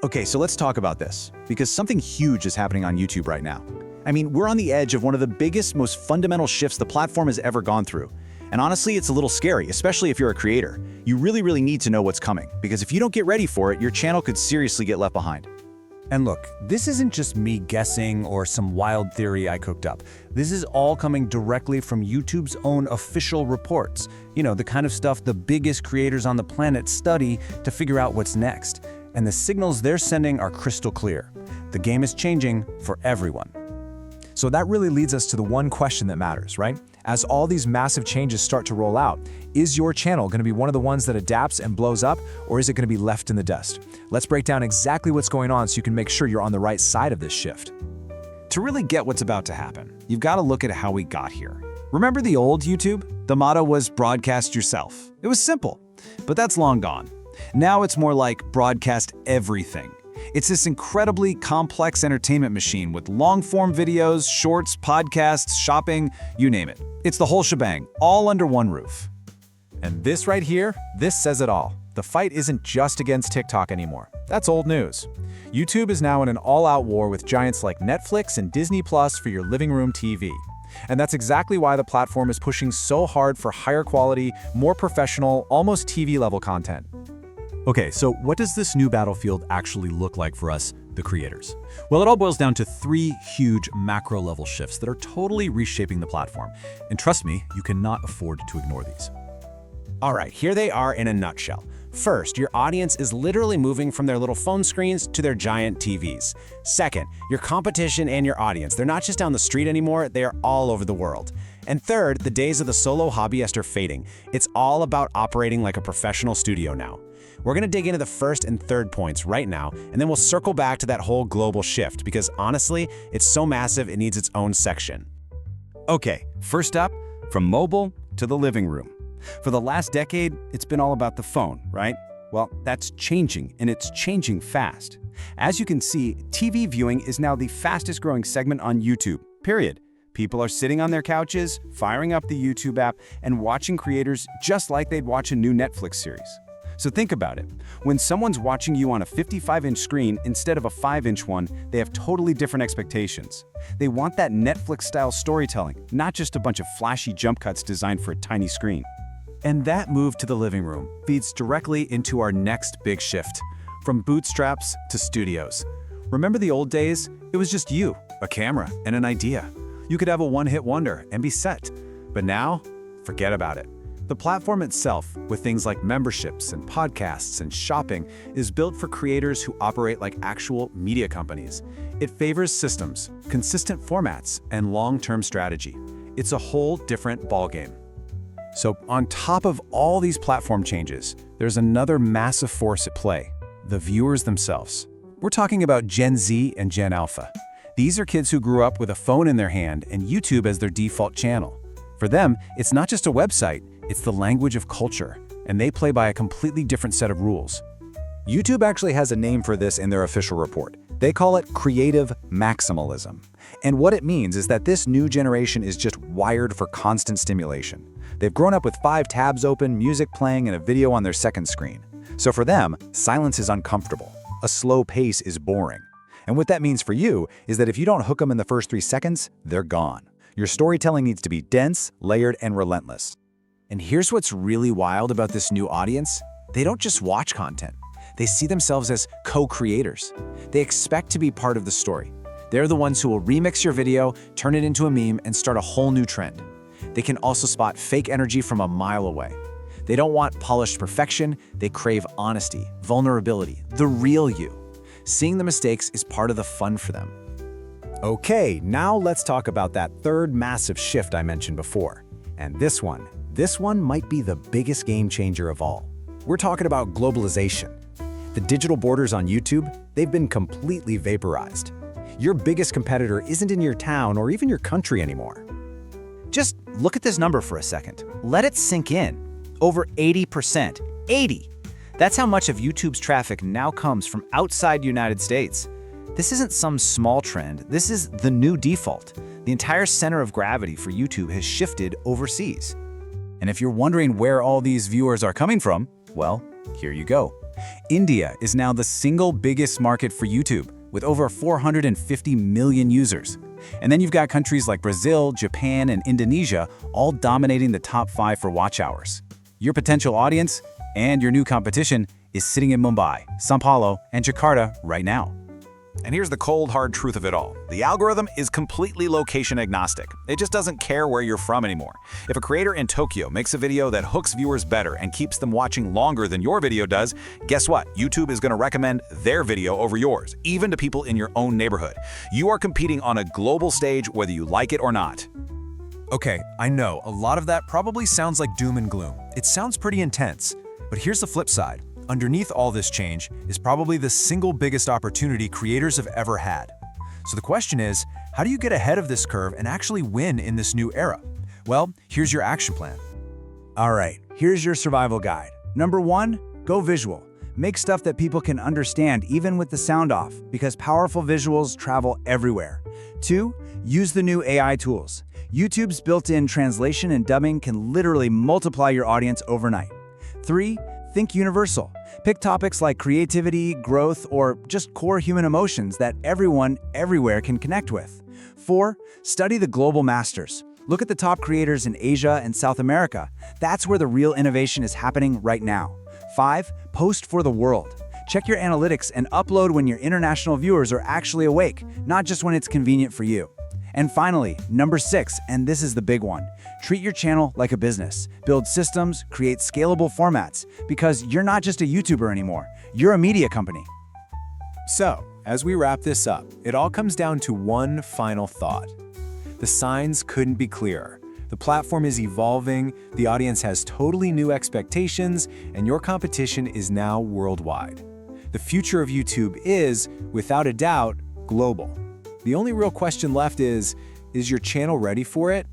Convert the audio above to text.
Okay, so let's talk about this, because something huge is happening on YouTube right now. I mean, we're on the edge of one of the biggest, most fundamental shifts the platform has ever gone through. And honestly, it's a little scary, especially if you're a creator. You really need to know what's coming, because if you don't get ready for it, your channel could seriously get left behind. And look, this isn't just me guessing or some wild theory I cooked up. This is all coming directly from YouTube's own official reports. You know, the kind of stuff the biggest creators on the planet study to figure out what's next. And the signals they're sending are crystal clear. The game is changing for everyone. So that really leads us to the one question that matters, right? As all these massive changes start to roll out, is your channel going to be one of the ones that adapts and blows up, or is it going to be left in the dust? Let's break down exactly what's going on so you can make sure you're on the right side of this shift. To really get what's about to happen, you've got to look at how we got here. Remember the old YouTube? The motto was broadcast yourself. It was simple, but that's long gone. Now it's more like broadcast everything. It's this incredibly complex entertainment machine with long-form videos, shorts, podcasts, shopping, you name it. It's the whole shebang, all under one roof. And this right here, this says it all. The fight isn't just against TikTok anymore. That's old news. YouTube is now in an all-out war with giants like Netflix and Disney Plus for your living room TV. And that's exactly why the platform is pushing so hard for higher quality, more professional, almost TV-level content. Okay, so what does this new battlefield actually look like for us, the creators? Well, it all boils down to three huge macro-level shifts that are totally reshaping the platform. And trust me, you cannot afford to ignore these. All right, here they are in a nutshell. First, your audience is literally moving from their little phone screens to their giant TVs. Second, your competition and your audience, they're not just down the street anymore, they are all over the world. And third, the days of the solo hobbyist are fading. It's all about operating like a professional studio now. We're going to dig into the first and third points right now, and then we'll circle back to that whole global shift because honestly, it's so massive it needs its own section. Okay, first up, from mobile to the living room. For the last decade, it's been all about the phone, right? Well, that's changing, and it's changing fast. As you can see, TV viewing is now the fastest growing segment on YouTube, period. People are sitting on their couches, firing up the YouTube app, and watching creators just like they'd watch a new Netflix series. So think about it. When someone's watching you on a 55-inch screen instead of a 5-inch one, they have totally different expectations. They want that Netflix-style storytelling, not just a bunch of flashy jump cuts designed for a tiny screen. And that move to the living room feeds directly into our next big shift, from bootstraps to studios. Remember the old days? It was just you, a camera, and an idea. You could have a one-hit wonder and be set. But now, forget about it. The platform itself, with things like memberships and podcasts and shopping, is built for creators who operate like actual media companies. It favors systems, consistent formats, and long-term strategy. It's a whole different ballgame. So on top of all these platform changes, there's another massive force at play, the viewers themselves. We're talking about Gen Z and Gen Alpha. These are kids who grew up with a phone in their hand and YouTube as their default channel. For them, it's not just a website, it's the language of culture, and they play by a completely different set of rules. YouTube actually has a name for this in their official report. They call it creative maximalism. And what it means is that this new generation is just wired for constant stimulation. They've grown up with 5 tabs open, music playing, and a video on their second screen. So for them, silence is uncomfortable. A slow pace is boring. And what that means for you is that if you don't hook them in the first 3 seconds, they're gone. Your storytelling needs to be dense, layered, and relentless. And here's what's really wild about this new audience. They don't just watch content. They see themselves as co-creators. They expect to be part of the story. They're the ones who will remix your video, turn it into a meme, and start a whole new trend. They can also spot fake energy from a mile away. They don't want polished perfection. They crave honesty, vulnerability, the real you. Seeing the mistakes is part of the fun for them. Okay, now let's talk about that third massive shift I mentioned before. And this one might be the biggest game changer of all. We're talking about globalization. The digital borders on YouTube, they've been completely vaporized. Your biggest competitor isn't in your town or even your country anymore. Just look at this number for a second. Let it sink in. Over 80%. 80! That's how much of YouTube's traffic now comes from outside the United States. This isn't some small trend. This is the new default. The entire center of gravity for YouTube has shifted overseas. And if you're wondering where all these viewers are coming from, well, here you go. India is now the single biggest market for YouTube, with over 450 million users. And then you've got countries like Brazil, Japan, and Indonesia all dominating the top 5 for watch hours. Your potential audience and your new competition is sitting in Mumbai, São Paulo, and Jakarta right now. And here's the cold, hard truth of it all. The algorithm is completely location agnostic. It just doesn't care where you're from anymore. If a creator in Tokyo makes a video that hooks viewers better and keeps them watching longer than your video does, guess what? YouTube is going to recommend their video over yours, even to people in your own neighborhood. You are competing on a global stage whether you like it or not. Okay, I know, a lot of that probably sounds like doom and gloom. It sounds pretty intense. But here's the flip side. Underneath all this change is probably the single biggest opportunity creators have ever had. So the question is, how do you get ahead of this curve and actually win in this new era? Well, here's your action plan. All right, here's your survival guide. Number 1, go visual. Make stuff that people can understand even with the sound off, because powerful visuals travel everywhere. 2, use the new AI tools. YouTube's built-in translation and dubbing can literally multiply your audience overnight. 3, think universal. Pick topics like creativity, growth, or just core human emotions that everyone, everywhere can connect with. 4, study the global masters. Look at the top creators in Asia and South America. That's where the real innovation is happening right now. 5, post for the world. Check your analytics and upload when your international viewers are actually awake, not just when it's convenient for you. And finally, number 6, and this is the big one, treat your channel like a business. Build systems, create scalable formats, because you're not just a YouTuber anymore, you're a media company. So, as we wrap this up, it all comes down to one final thought. The signs couldn't be clearer. The platform is evolving, the audience has totally new expectations, and your competition is now worldwide. The future of YouTube is, without a doubt, global. The only real question left is your channel ready for it?